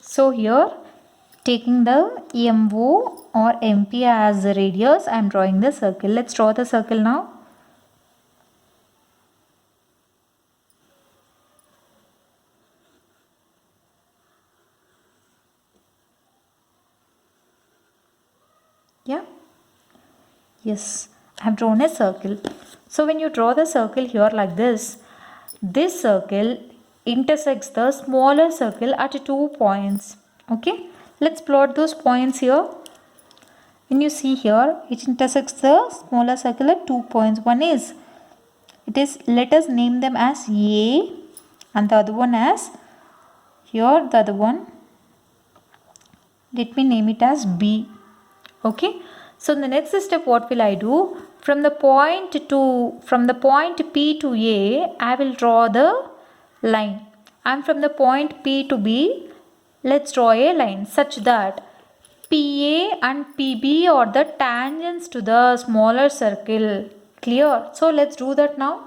So here, taking the MO or MP as the radius, I am drawing the circle. Let's draw the circle now. Yeah. Yes, I have drawn a circle. So when you draw the circle here like this circle intersects the smaller circle at 2 points. Okay, let's plot those points here. When you see here, it intersects the smaller circle at 2 points. One is, let us name them as A, and the other one as, here the other one, let me name it as B. Okay, so in the next step, what will I do? From the point P to A, I will draw the line, and from the point P to B, let's draw a line such that PA and PB are the tangents to the smaller circle. Clear? So let's do that now.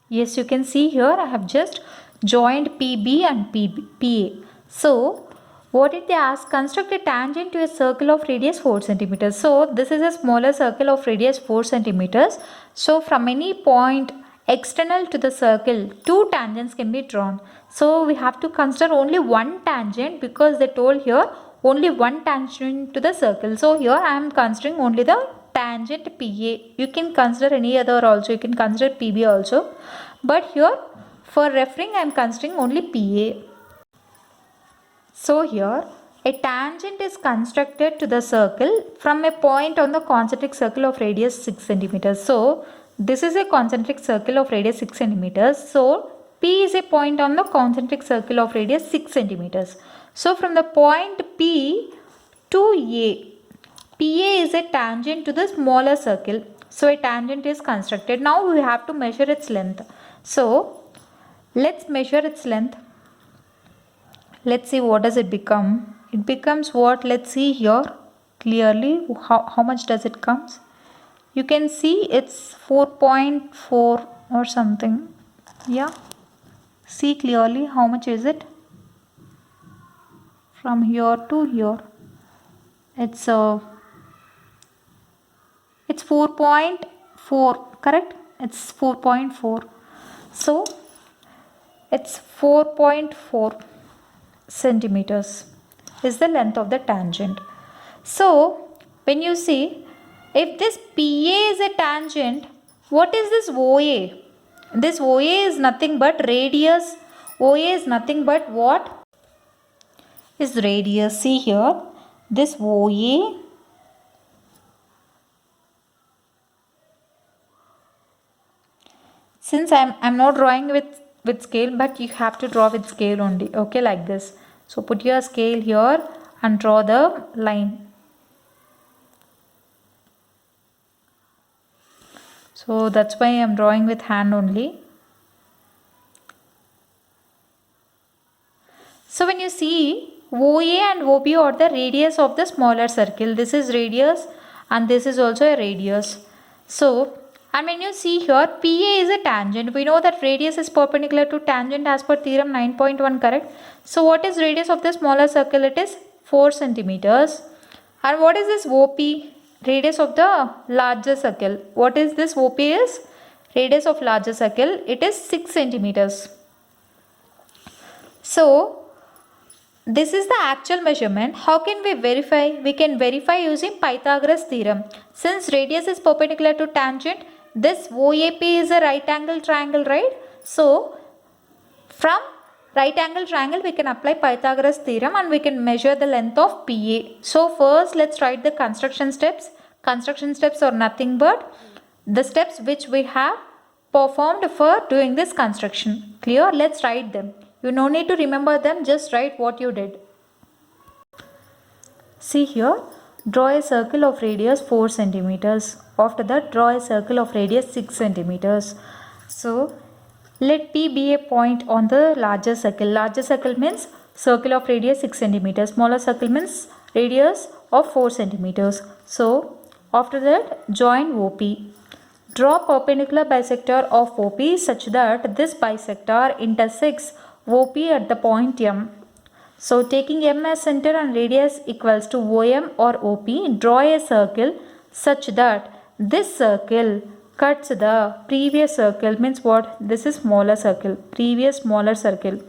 Yes, you can see here I have just joined PB and PA. So what did they ask? Construct a tangent to a circle of radius 4 centimeters. So this is a smaller circle of radius 4 centimeters. So from any point external to the circle, 2 tangents can be drawn. So we have to consider only one tangent because they told here only one tangent to the circle. So here I am considering only the tangent PA. You can consider any other also. You can consider PB also. But here for referring I am considering only PA. So here a tangent is constructed to the circle from a point on the concentric circle of radius 6 centimeters. So this is a concentric circle of radius 6 centimeters. So P is a point on the concentric circle of radius 6 centimeters. So from the point P to A, PA is a tangent to the smaller circle. So a tangent is constructed. Now we have to measure its length. So let's measure its length. Let's see what does it become. It becomes what? Let's see here clearly how much does it comes. You can see it's 4.4 or something. Yeah. See clearly how much is it? From here to here. It's 4.4, correct? It's 4.4. So it's 4.4 centimeters is the length of the tangent. So when you see, if this PA is a tangent, what is this OA? This OA is nothing but radius. OA is nothing but what? Is radius. See here, this OA since I'm not drawing with scale, but you have to draw with scale only. Okay, like this. So put your scale here and draw the line. So that's why I'm drawing with hand only. So when you see, OA and OB are the radius of the smaller circle. This is radius and this is also a radius. So, and when you see here, PA is a tangent. We know that radius is perpendicular to tangent as per theorem 9.1, correct? So what is radius of the smaller circle? It is 4 centimeters. And what is this OP? Radius of the larger circle. What is this OP is? Radius of larger circle. It is 6 centimeters. So this is the actual measurement. How can we verify? We can verify using Pythagoras theorem. Since radius is perpendicular to tangent, this OAP is a right angle triangle, right? So from right angle triangle we can apply Pythagoras theorem and we can measure the length of PA. So first let's write the construction steps. Construction steps are nothing but the steps which we have performed for doing this construction. Clear? Let's write them. You no need to remember them, just write what you did. See here, draw a circle of radius 4 centimeters. After that, draw a circle of radius 6 centimeters. So let P be a point on the larger circle. Larger circle means circle of radius 6 centimeters. Smaller circle means radius of 4 centimeters. So after that, join OP. Draw perpendicular bisector of OP such that this bisector intersects OP at the point M. So taking M as center and radius equals to OM or OP, draw a circle such that this circle cuts the previous circle. Means what? This is smaller circle, previous smaller circle.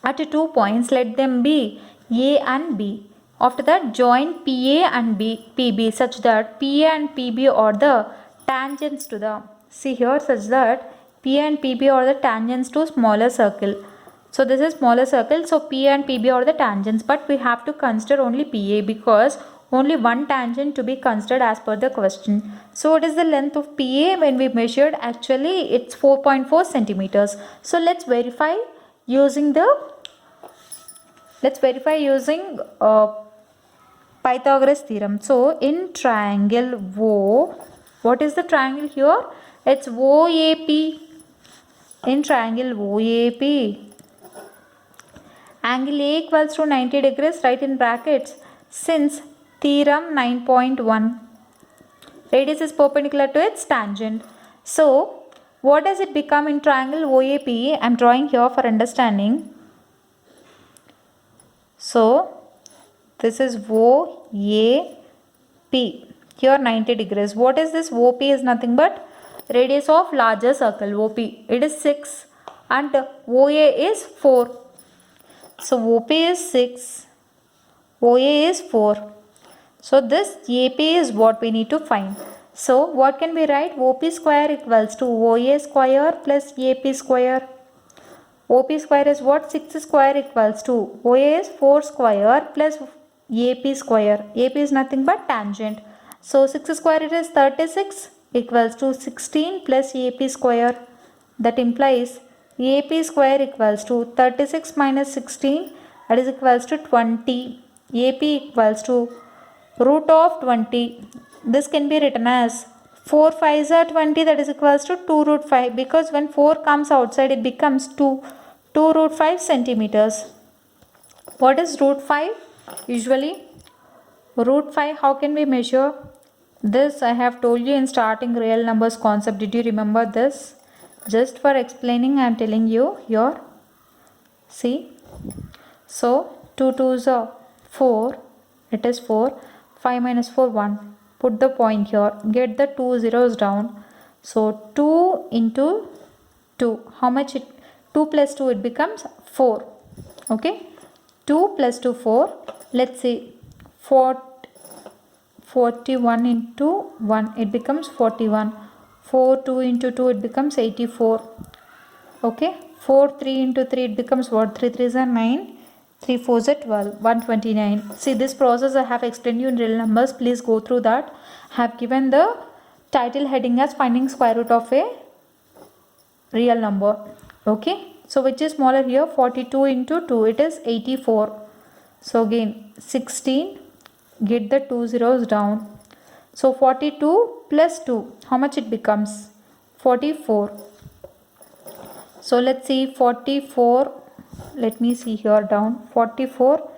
At 2 points, let them be A and B. After that, join PA and PB such that PA and PB are the tangents to the, see here, such that PA and PB are the tangents to smaller circle. So this is smaller circle, so PA and PB are the tangents, but we have to consider only PA because only one tangent to be considered as per the question. So what is the length of PA when we measured? Actually, it's 4.4 centimeters. So let's verify using Pythagoras theorem. So in triangle O, what is the triangle here? It's OAP. In triangle OAP, angle A equals to 90 degrees, write in brackets, since theorem 9.1. Radius is perpendicular to its tangent. So what does it become in triangle OAP? I am drawing here for understanding. So this is OAP. Here 90 degrees. What is this? OP is nothing but radius of larger circle. OP, it is 6 and OA is 4. So OP is 6, OA is 4. So this AP is what we need to find. So what can we write? OP square equals to OA square plus AP square. OP square is what? 6 square equals to OA is 4 square plus AP square. AP is nothing but tangent. So 6 square, it is 36, equals to 16 plus AP square. That implies AP square equals to 36 minus 16, that is equals to 20. AP equals to root of 20. This can be written as 4 5s are 20, that is equals to 2 root 5, because when 4 comes outside it becomes 2 root 5 centimeters. What is root 5? Usually root 5, how can we measure? This I have told you in starting real numbers concept. Did you remember this? Just for explaining I am telling you here. See. So 2 2s are 4. It is 4. 5 minus 4 1. Put the point here. Get the 2 zeros down. So 2 into 2. How much it? 2 plus 2 it becomes 4. Okay. 2 plus 2 4. Let's see. 41 into 1 it becomes 41. 4 2 into 2 it becomes 84. Okay. 4 3 into 3 it becomes what? 3 3s are 9. 3 4s are 12. 129. See, this process I have explained you in real numbers. Please go through that. I have given the title heading as finding square root of a real number. Okay. So which is smaller here? 42 into 2 it is 84. So again 16. Get the 2 zeros down. So 42 plus 2, how much it becomes? 44. So let's see 44. Let me see here down. 44,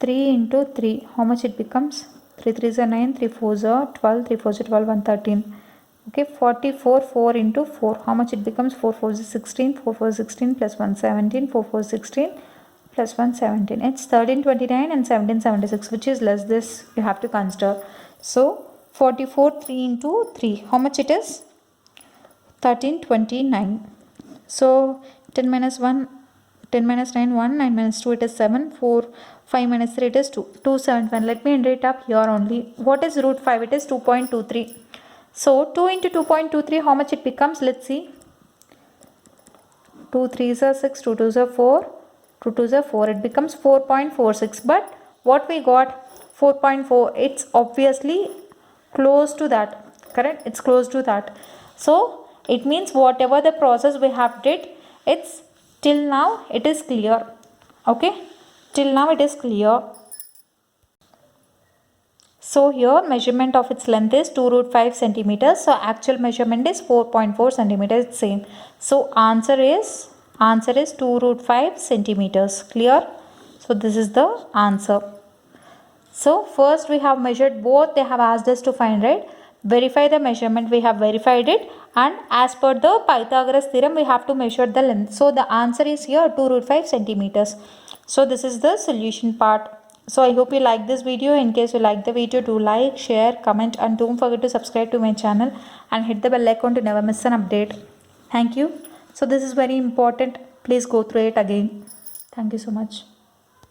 3 into 3, how much it becomes? 3 3s are 9, 3 4s are 12, 3 4s are 12, 113. Okay, 44, 4 into 4, how much it becomes? 4 4s is 16, 4 4 is 16 plus 117, 4 4 is 16 plus 117. It's 1329 and 1776, which is less. This you have to consider. So 44, 3 into 3, how much it is? 1329. So 10 minus 1, 10 minus 9, 1, 9 minus 2, it is 7, 4, 5 minus 3, it is 2, 275. Let me enter it up here only. What is root 5? It is 2.23. So 2 into 2.23, how much it becomes? Let's see. 2 3s are 6, 2 2s are 4, 2 2s are 4. It becomes 4.46. But what we got? 4.4. It's obviously close to that. Correct? It's close to that. So it means whatever the process we have did, it's till now it is clear. Okay? Till now it is clear. So here measurement of its length is 2 root 5 centimeters. So actual measurement is 4.4 centimeters. It's same. So answer is 2 root 5 centimeters. Clear? So this is the answer. So first we have measured both. They have asked us to find, right? Verify the measurement. We have verified it. And as per the Pythagoras theorem, we have to measure the length. So the answer is here 2 root 5 centimeters. So this is the solution part. So I hope you like this video. In case you like the video, do like, share, comment, and don't forget to subscribe to my channel and hit the bell icon to never miss an update. Thank you. So this is very important. Please go through it again. Thank you so much.